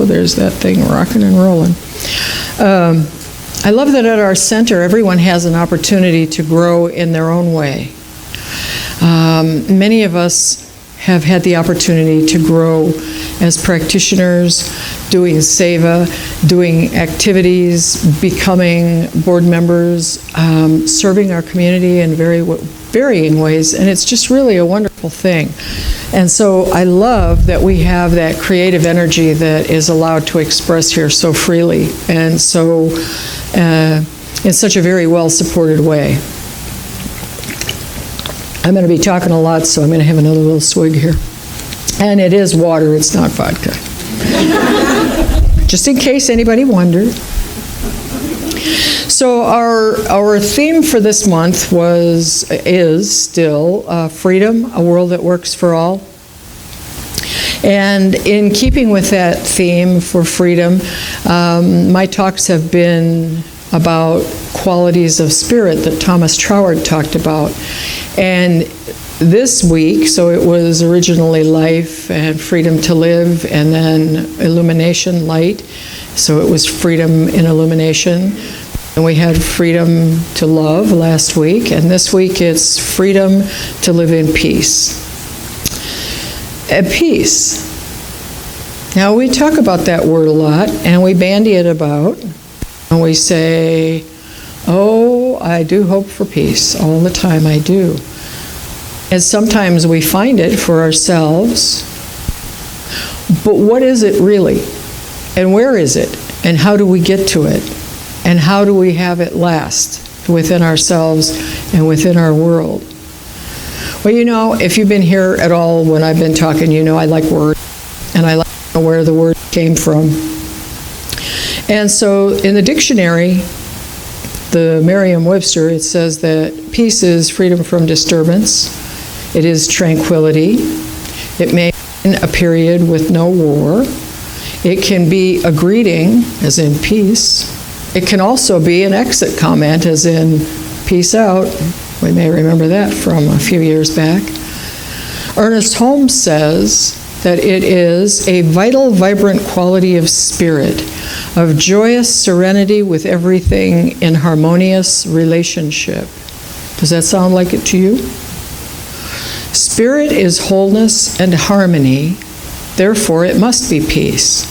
there's that thing rocking and rolling. I love that at our center, everyone has an opportunity to grow in their own way. Many of us have had the opportunity to grow as practitioners, doing seva, doing activities, becoming board members, serving our community in very varying ways, and it's just really a wonderful thing. And so I love that we have that creative energy that is allowed to express here so freely, and so in such a very well-supported way. I'm going to be talking a lot, so I'm going to have another little swig here. And it is water, it's not vodka. Just in case anybody wondered. So our theme for this month is still freedom, a world that works for all. And in keeping with that theme for freedom, my talks have been about qualities of spirit that Thomas Troward talked about. And this week, so it was originally life and freedom to live, and then illumination, light. So it was freedom in illumination. And we had freedom to love last week, and this week it's freedom to live in peace. At peace. Now we talk about that word a lot, and we bandy it about, and we say, oh, I do hope for peace. All the time I do. And sometimes we find it for ourselves, but what is it really? And where is it? And how do we get to it? And how do we have it last within ourselves and within our world? Well, you know, if you've been here at all when I've been talking, you know I like words, and I like to know where the word came from. And so in the dictionary, the Merriam-Webster, it says that peace is freedom from disturbance. It is tranquility. It may mean a period with no war. It can be a greeting, as in peace. It can also be an exit comment, as in peace out. We may remember that from a few years back. Ernest Holmes says that it is a vital, vibrant quality of spirit, of joyous serenity with everything in harmonious relationship. Does that sound like it to you? Spirit is wholeness and harmony, therefore it must be peace.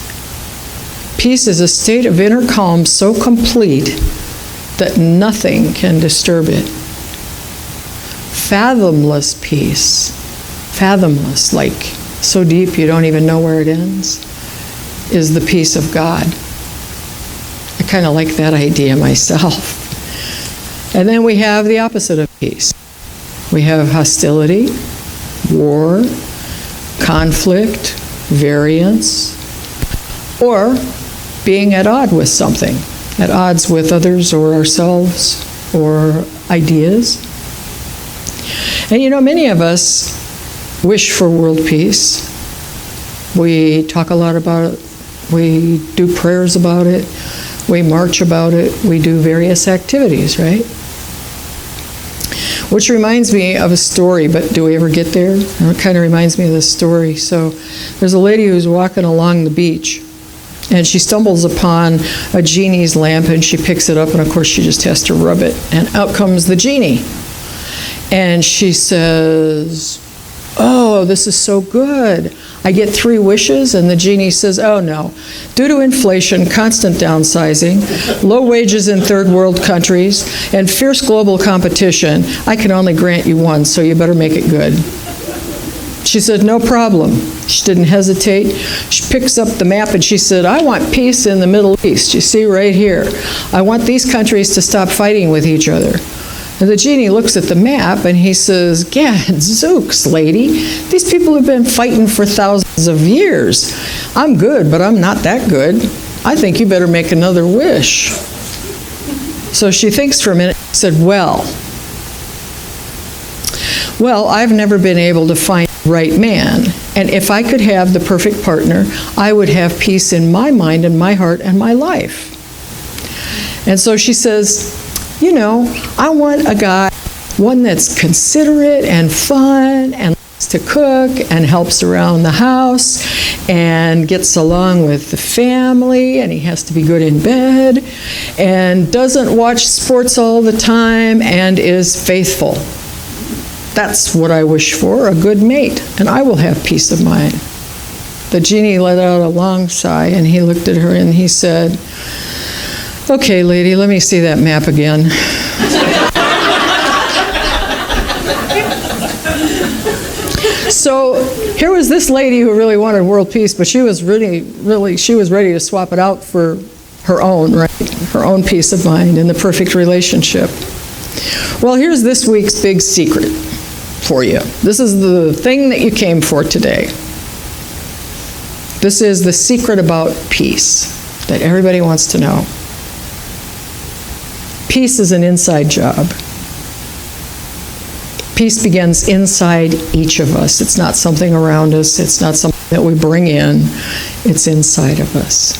Peace is a state of inner calm so complete that nothing can disturb it. Fathomless peace, fathomless, like so deep you don't even know where it ends, is the peace of God. I kind of like that idea myself. And then we have the opposite of peace. We have hostility, war, conflict, variance, or being at odds with something, at odds with others or ourselves or ideas. And you know, many of us wish for world peace. We talk a lot about it. We do prayers about it. We march about it. We do various activities, right? Which reminds me of a story, but do we ever get there? It kind of reminds me of this story. So there's a lady who's walking along the beach, and she stumbles upon a genie's lamp, and she picks it up, and of course she just has to rub it, and out comes the genie. And she says, oh, this is so good. I get 3 wishes, and the genie says, oh no. Due to inflation, constant downsizing, low wages in third world countries, and fierce global competition, I can only grant you 1, so you better make it good. She said, no problem. She didn't hesitate. She picks up the map and she said, I want peace in the Middle East. You see right here. I want these countries to stop fighting with each other. And the genie looks at the map and he says, gadzooks, lady, these people have been fighting for thousands of years. I'm good, but I'm not that good. I think you better make another wish. So she thinks for a minute and said, well, I've never been able to find the right man. And if I could have the perfect partner, I would have peace in my mind and my heart and my life. And so she says, you know, I want a guy, one that's considerate and fun and likes to cook and helps around the house and gets along with the family, and he has to be good in bed and doesn't watch sports all the time and is faithful. That's what I wish for, a good mate, and I will have peace of mind. The genie let out a long sigh, and he looked at her and he said, "Okay, lady, let me see that map again." So here was this lady who really wanted world peace, but she was she was ready to swap it out for her own, right? Her own peace of mind and the perfect relationship. Well, here's this week's big secret for you. This is the thing that you came for today. This is the secret about peace that everybody wants to know. Peace is an inside job. Peace begins inside each of us. It's not something around us. It's not something that we bring in. It's inside of us.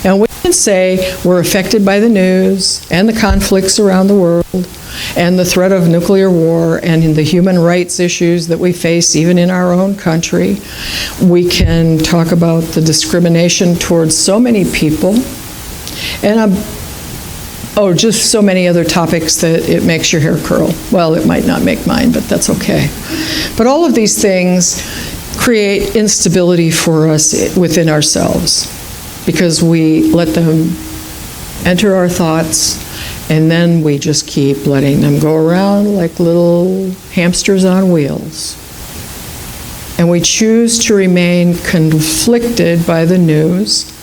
And we can say we're affected by the news and the conflicts around the world and the threat of nuclear war and in the human rights issues that we face even in our own country. We can talk about the discrimination towards so many people and just so many other topics that it makes your hair curl. Well, it might not make mine, but that's okay. But all of these things create instability for us within ourselves because we let them enter our thoughts, and then we just keep letting them go around like little hamsters on wheels. And we choose to remain conflicted by the news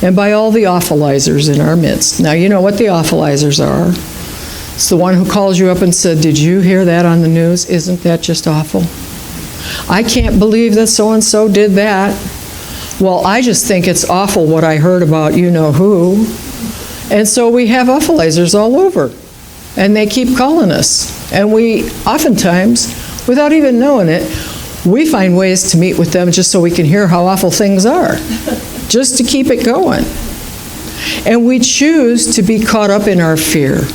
and by all the awfulizers in our midst. Now, you know what the awfulizers are. It's the one who calls you up and said, "Did you hear that on the news? Isn't that just awful? I can't believe that so-and-so did that. Well, I just think it's awful what I heard about you-know-who." And so we have awfulizers all over, and they keep calling us. And we oftentimes, without even knowing it, we find ways to meet with them just so we can hear how awful things are, just to keep it going. And we choose to be caught up in our fear.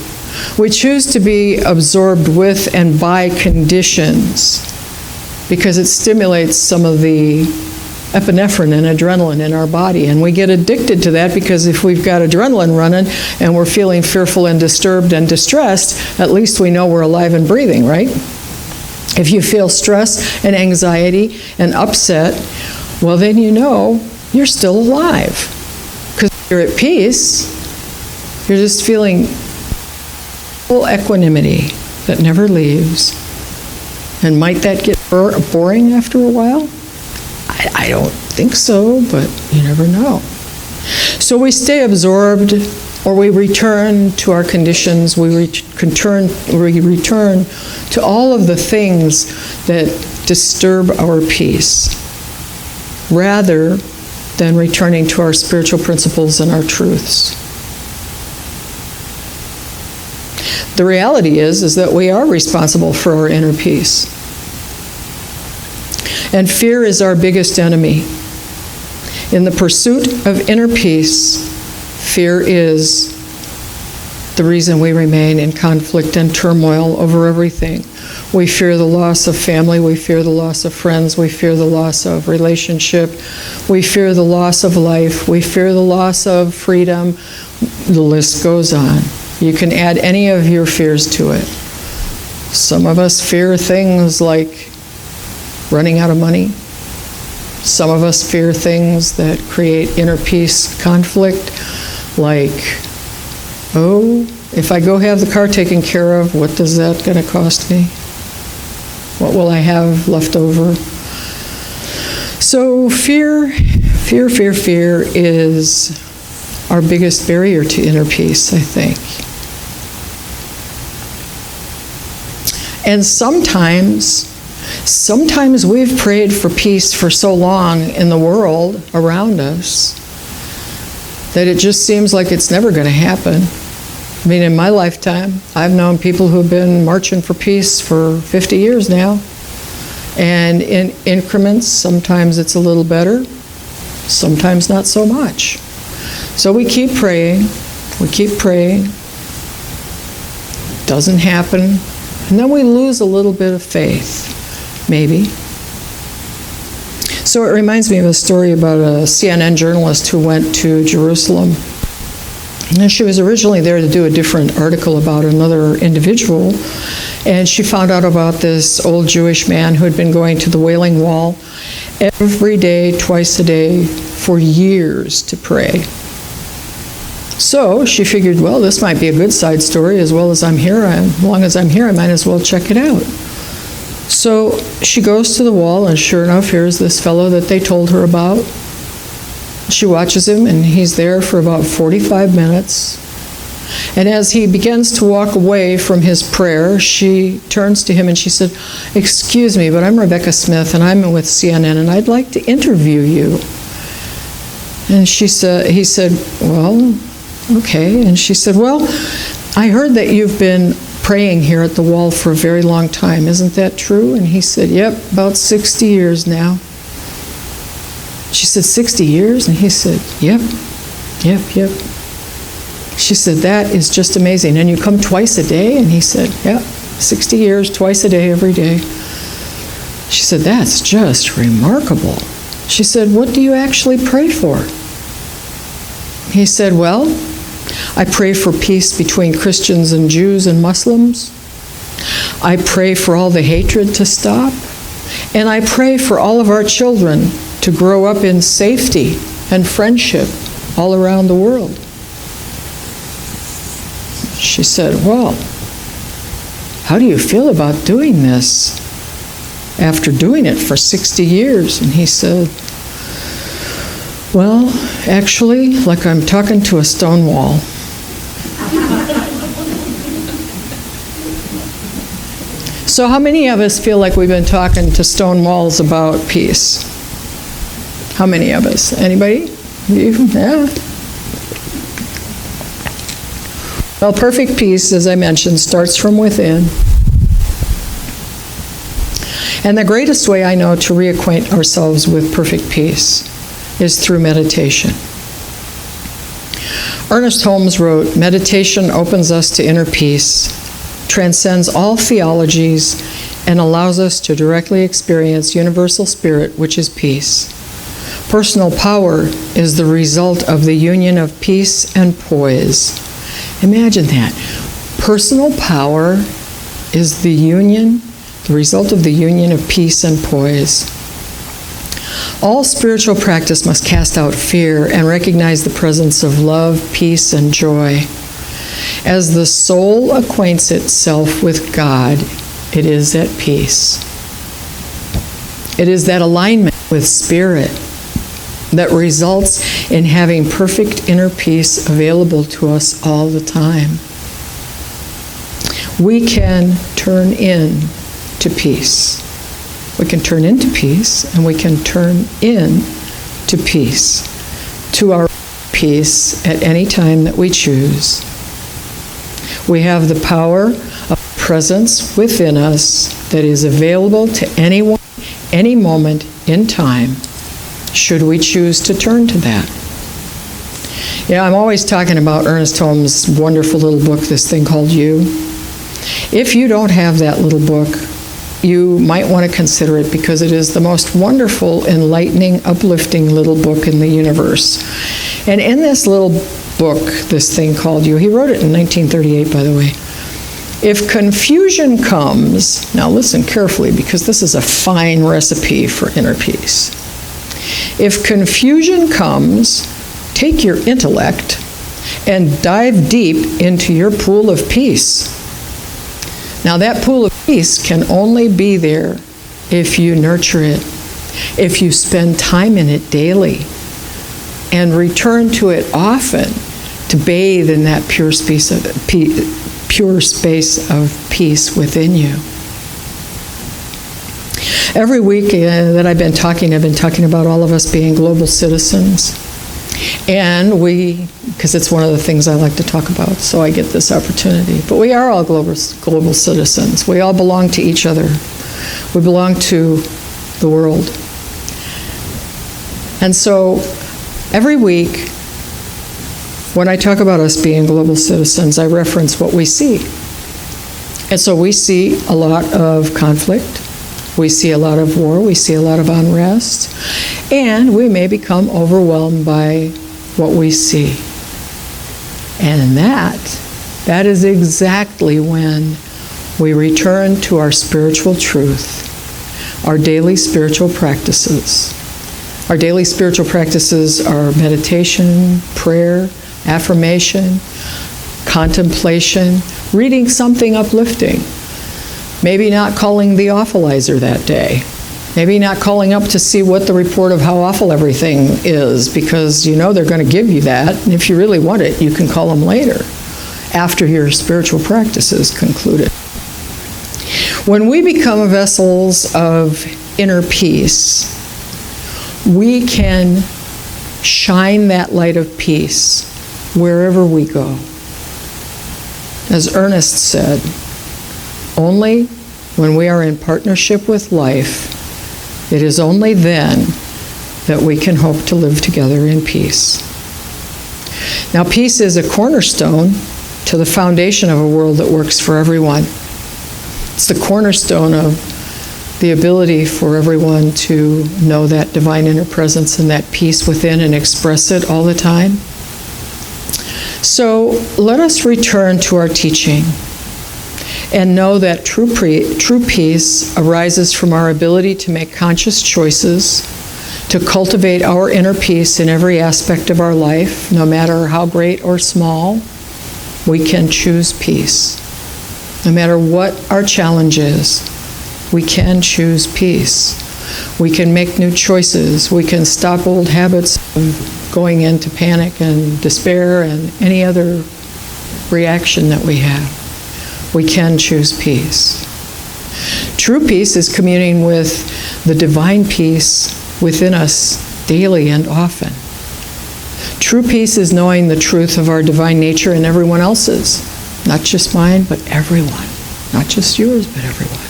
We choose to be absorbed with and by conditions because it stimulates some of the epinephrine and adrenaline in our body. And we get addicted to that because if we've got adrenaline running and we're feeling fearful and disturbed and distressed, at least we know we're alive and breathing, right? If you feel stress and anxiety and upset, well, then you know you're still alive. Because if you're at peace, you're just feeling full equanimity that never leaves. And might that get boring after a while? I don't think so, but you never know. So we stay absorbed, or we return to our conditions, we return to all of the things that disturb our peace, rather than returning to our spiritual principles and our truths. The reality is that we are responsible for our inner peace. And fear is our biggest enemy. In the pursuit of inner peace, fear is the reason we remain in conflict and turmoil over everything. We fear the loss of family, we fear the loss of friends, we fear the loss of relationship, we fear the loss of life, we fear the loss of freedom. The list goes on. You can add any of your fears to it. Some of us fear things like running out of money. Some of us fear things that create inner peace conflict, like, if I go have the car taken care of, what is that going to cost me? What will I have left over? So fear is our biggest barrier to inner peace, I think. And sometimes we've prayed for peace for so long in the world around us that it just seems like it's never going to happen. I mean, in my lifetime, I've known people who've been marching for peace for 50 years now. And in increments, sometimes it's a little better, sometimes not so much. So we keep praying, doesn't happen, and then we lose a little bit of faith. maybe. So it reminds me of a story about a CNN journalist who went to Jerusalem. And she was originally there to do a different article about another individual, and she found out about this old Jewish man who had been going to the Wailing Wall every day, twice a day, for years to pray. So she figured, well, this might be a good side story. As well as I'm here, as long as I'm here, I might as well check it out. So she goes to the wall, and sure enough, here's this fellow that they told her about. She watches him, and he's there for about 45 minutes. And as he begins to walk away from his prayer, she turns to him and she said, "Excuse me, but I'm Rebecca Smith, and I'm with CNN, and I'd like to interview you." And he said, "Well, okay." And she said, "Well, I heard that you've been praying here at the wall for a very long time. Isn't that true?" And he said, "Yep, about 60 years now." She said, 60 years? And he said, yep. She said, "That is just amazing. And you come twice a day?" And he said, "Yep, 60 years, twice a day, every day." She said, "That's just remarkable." She said, "What do you actually pray for?" He said, "Well, I pray for peace between Christians and Jews and Muslims. I pray for all the hatred to stop. And I pray for all of our children to grow up in safety and friendship all around the world." She said, "Well, how do you feel about doing this after doing it for 60 years? And he said, "Well, actually, like I'm talking to a stone wall." So how many of us feel like we've been talking to stone walls about peace? How many of us? Anybody? You? Yeah. Well, perfect peace, as I mentioned, starts from within. And the greatest way I know to reacquaint ourselves with perfect peace is through meditation. Ernest Holmes wrote, "Meditation opens us to inner peace, transcends all theologies, and allows us to directly experience universal spirit, which is peace. Personal power is the result of the union of peace and poise." Imagine that. Personal power is the result of the union of peace and poise. All spiritual practice must cast out fear and recognize the presence of love, peace, and joy. As the soul acquaints itself with God, it is at peace. It is that alignment with spirit that results in having perfect inner peace available to us all the time. We can turn in to peace. We can turn into peace, and we can turn in to peace, to our peace at any time that we choose. We have the power of presence within us that is available to anyone, any moment in time, should we choose to turn to that. Yeah, I'm always talking about Ernest Holmes' wonderful little book, this thing called You. If you don't have that little book, you might want to consider it, because it is the most wonderful, enlightening, uplifting little book in the universe. And in this little book, this thing called You, he wrote it in 1938, by the way. If confusion comes, now listen carefully, because this is a fine recipe for inner peace. If confusion comes, take your intellect and dive deep into your pool of peace. Now that pool of peace can only be there if you nurture it, if you spend time in it daily, and return to it often to bathe in that pure space of peace within you. Every week that I've been talking about all of us being global citizens. And because it's one of the things I like to talk about, so I get this opportunity. But we are all global citizens. We all belong to each other. We belong to the world. And so every week, when I talk about us being global citizens, I reference what we see. And so we see a lot of conflict. We see a lot of war, we see a lot of unrest, and we may become overwhelmed by what we see. And that is exactly when we return to our spiritual truth, our daily spiritual practices. Our daily spiritual practices are meditation, prayer, affirmation, contemplation, reading something uplifting. Maybe not calling the awfulizer that day. Maybe not calling up to see what the report of how awful everything is, because you know they're going to give you that. And if you really want it, you can call them later, after your spiritual practice is concluded. When we become vessels of inner peace, we can shine that light of peace wherever we go. As Ernest said, only when we are in partnership with life, it is only then that we can hope to live together in peace. Now, peace is a cornerstone to the foundation of a world that works for everyone. It's the cornerstone of the ability for everyone to know that divine inner presence and that peace within and express it all the time. So let us return to our teaching and know that true peace arises from our ability to make conscious choices, to cultivate our inner peace in every aspect of our life, no matter how great or small. We can choose peace. No matter what our challenge is, we can choose peace. We can make new choices. We can stop old habits of going into panic and despair and any other reaction that we have. We can choose peace. True peace is communing with the divine peace within us daily and often. True peace is knowing the truth of our divine nature and everyone else's, not just mine, but everyone. Not just yours, but everyone.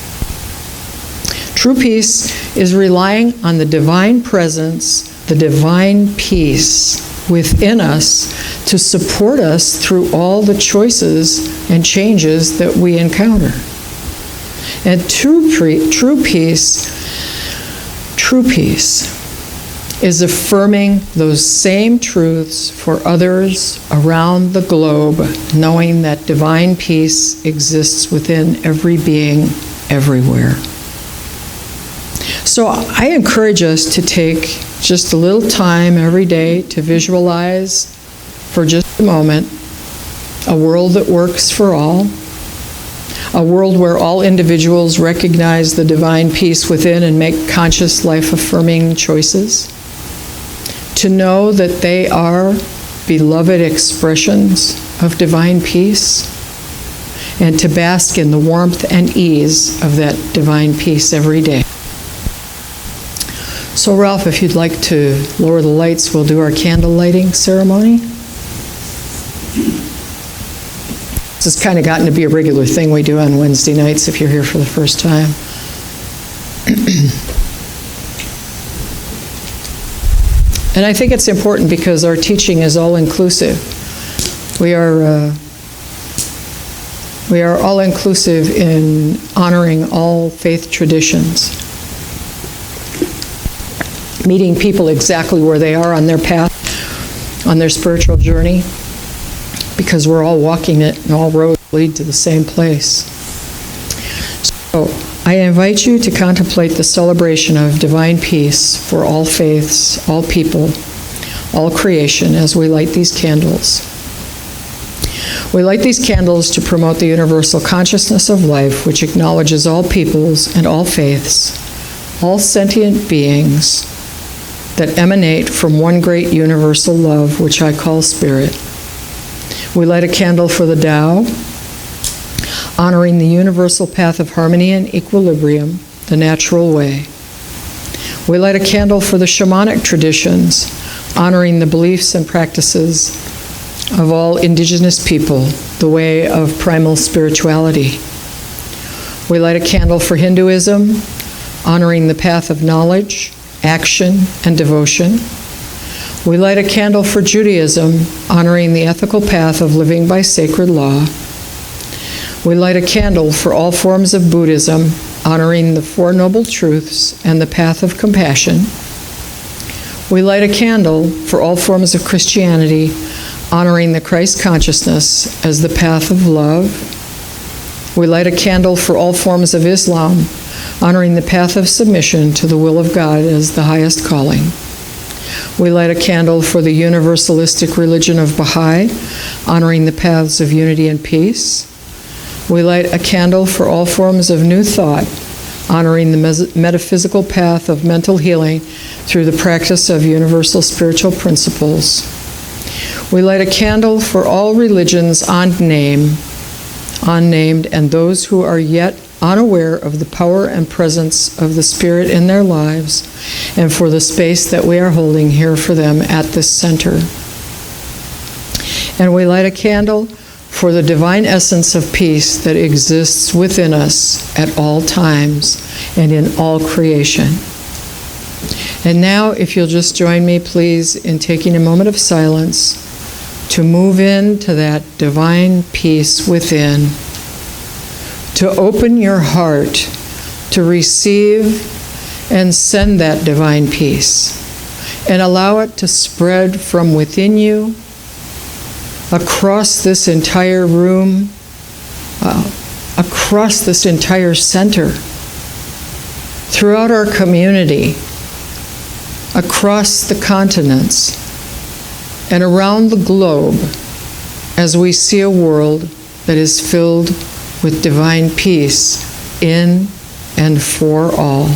True peace is relying on the divine presence, the divine peace within us to support us through all the choices and changes that we encounter. And true peace is affirming those same truths for others around the globe, knowing that divine peace exists within every being, everywhere. So I encourage us to take just a little time every day to visualize for just a moment a world that works for all, a world where all individuals recognize the divine peace within and make conscious life-affirming choices, to know that they are beloved expressions of divine peace, and to bask in the warmth and ease of that divine peace every day. So Ralph, if you'd like to lower the lights, we'll do our candle lighting ceremony. This has kind of gotten to be a regular thing we do on Wednesday nights if you're here for the first time. And I think it's important because our teaching is all-inclusive. We are all-inclusive in honoring all faith traditions, meeting people exactly where they are on their path, on their spiritual journey, because we're all walking it and all roads lead to the same place. So I invite you to contemplate the celebration of divine peace for all faiths, all people, all creation as we light these candles. We light these candles to promote the universal consciousness of life, which acknowledges all peoples and all faiths, all sentient beings that emanate from one great universal love, which I call spirit. We light a candle for the Tao, honoring the universal path of harmony and equilibrium, the natural way. We light a candle for the shamanic traditions, honoring the beliefs and practices of all indigenous people, the way of primal spirituality. We light a candle for Hinduism, honoring the path of knowledge, action, and devotion. We light a candle for Judaism, honoring the ethical path of living by sacred law. We light a candle for all forms of Buddhism, honoring the Four Noble Truths and the path of compassion. We light a candle for all forms of Christianity, honoring the Christ consciousness as the path of love. We light a candle for all forms of Islam, honoring the path of submission to the will of God as the highest calling. We light a candle for the universalistic religion of Baha'i, honoring the paths of unity and peace. We light a candle for all forms of New Thought, honoring the metaphysical path of mental healing through the practice of universal spiritual principles. We light a candle for all religions unnamed, and those who are yet unaware of the power and presence of the Spirit in their lives, and for the space that we are holding here for them at this center. And we light a candle for the divine essence of peace that exists within us at all times and in all creation. And now, if you'll just join me, please, in taking a moment of silence to move into that divine peace within, to open your heart to receive and send that divine peace, and allow it to spread from within you, across this entire room, across this entire center, throughout our community, across the continents, and around the globe, as we see a world that is filled with divine peace in and for all.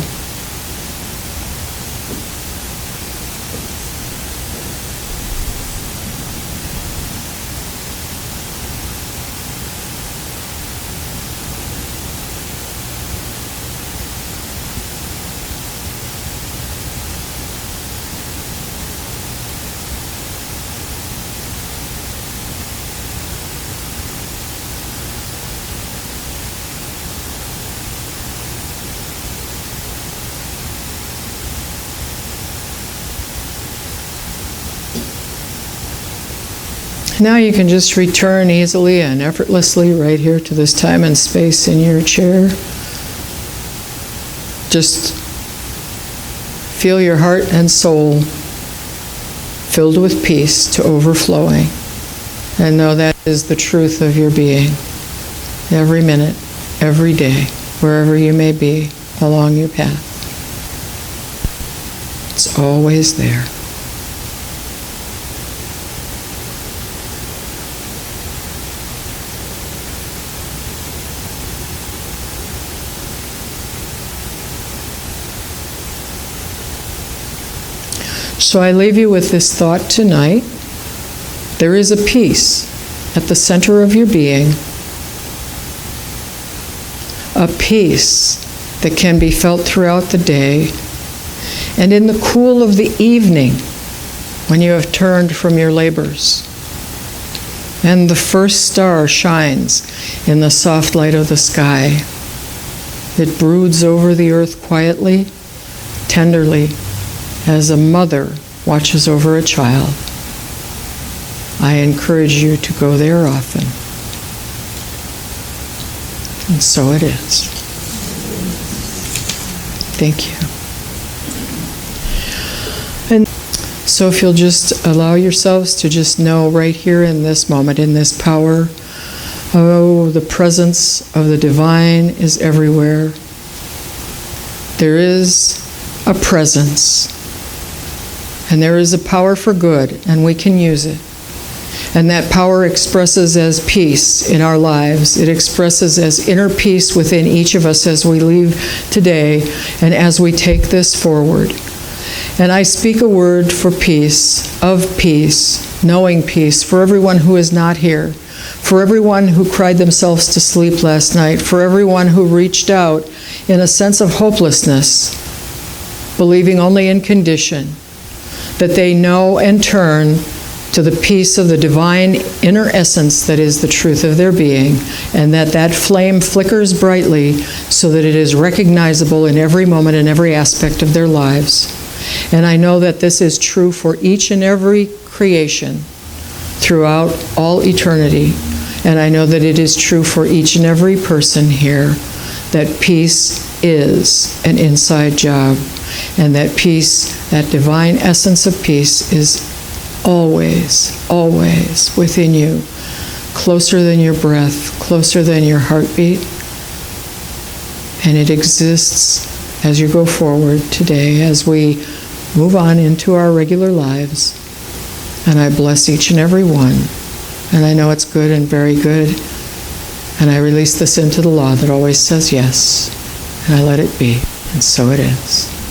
Now you can just return easily and effortlessly right here to this time and space in your chair. Just feel your heart and soul filled with peace to overflowing, and know that is the truth of your being, every minute, every day, wherever you may be along your path. It's always there. So I leave you with this thought tonight. There is a peace at the center of your being, a peace that can be felt throughout the day, and in the cool of the evening when you have turned from your labors, and the first star shines in the soft light of the sky. It broods over the earth quietly, tenderly, as a mother watches over a child. I encourage you to go there often. And so it is. Thank you. And so if you'll just allow yourselves to just know right here in this moment, in this power, oh, the presence of the divine is everywhere. There is a presence. And there is a power for good, and we can use it. And that power expresses as peace in our lives. It expresses as inner peace within each of us as we leave today and as we take this forward. And I speak a word for peace, of peace, knowing peace, for everyone who is not here, for everyone who cried themselves to sleep last night, for everyone who reached out in a sense of hopelessness, believing only in condition, that they know and turn to the peace of the divine inner essence that is the truth of their being, and that flame flickers brightly so that it is recognizable in every moment and every aspect of their lives. And I know that this is true for each and every creation throughout all eternity. And I know that it is true for each and every person here, that peace is an inside job, and that peace, that divine essence of peace, is always, always within you, closer than your breath, closer than your heartbeat, and it exists as you go forward today, as we move on into our regular lives. And I bless each and every one, and I know it's good and very good, and I release this into the law that always says yes, and I let it be, and so it is.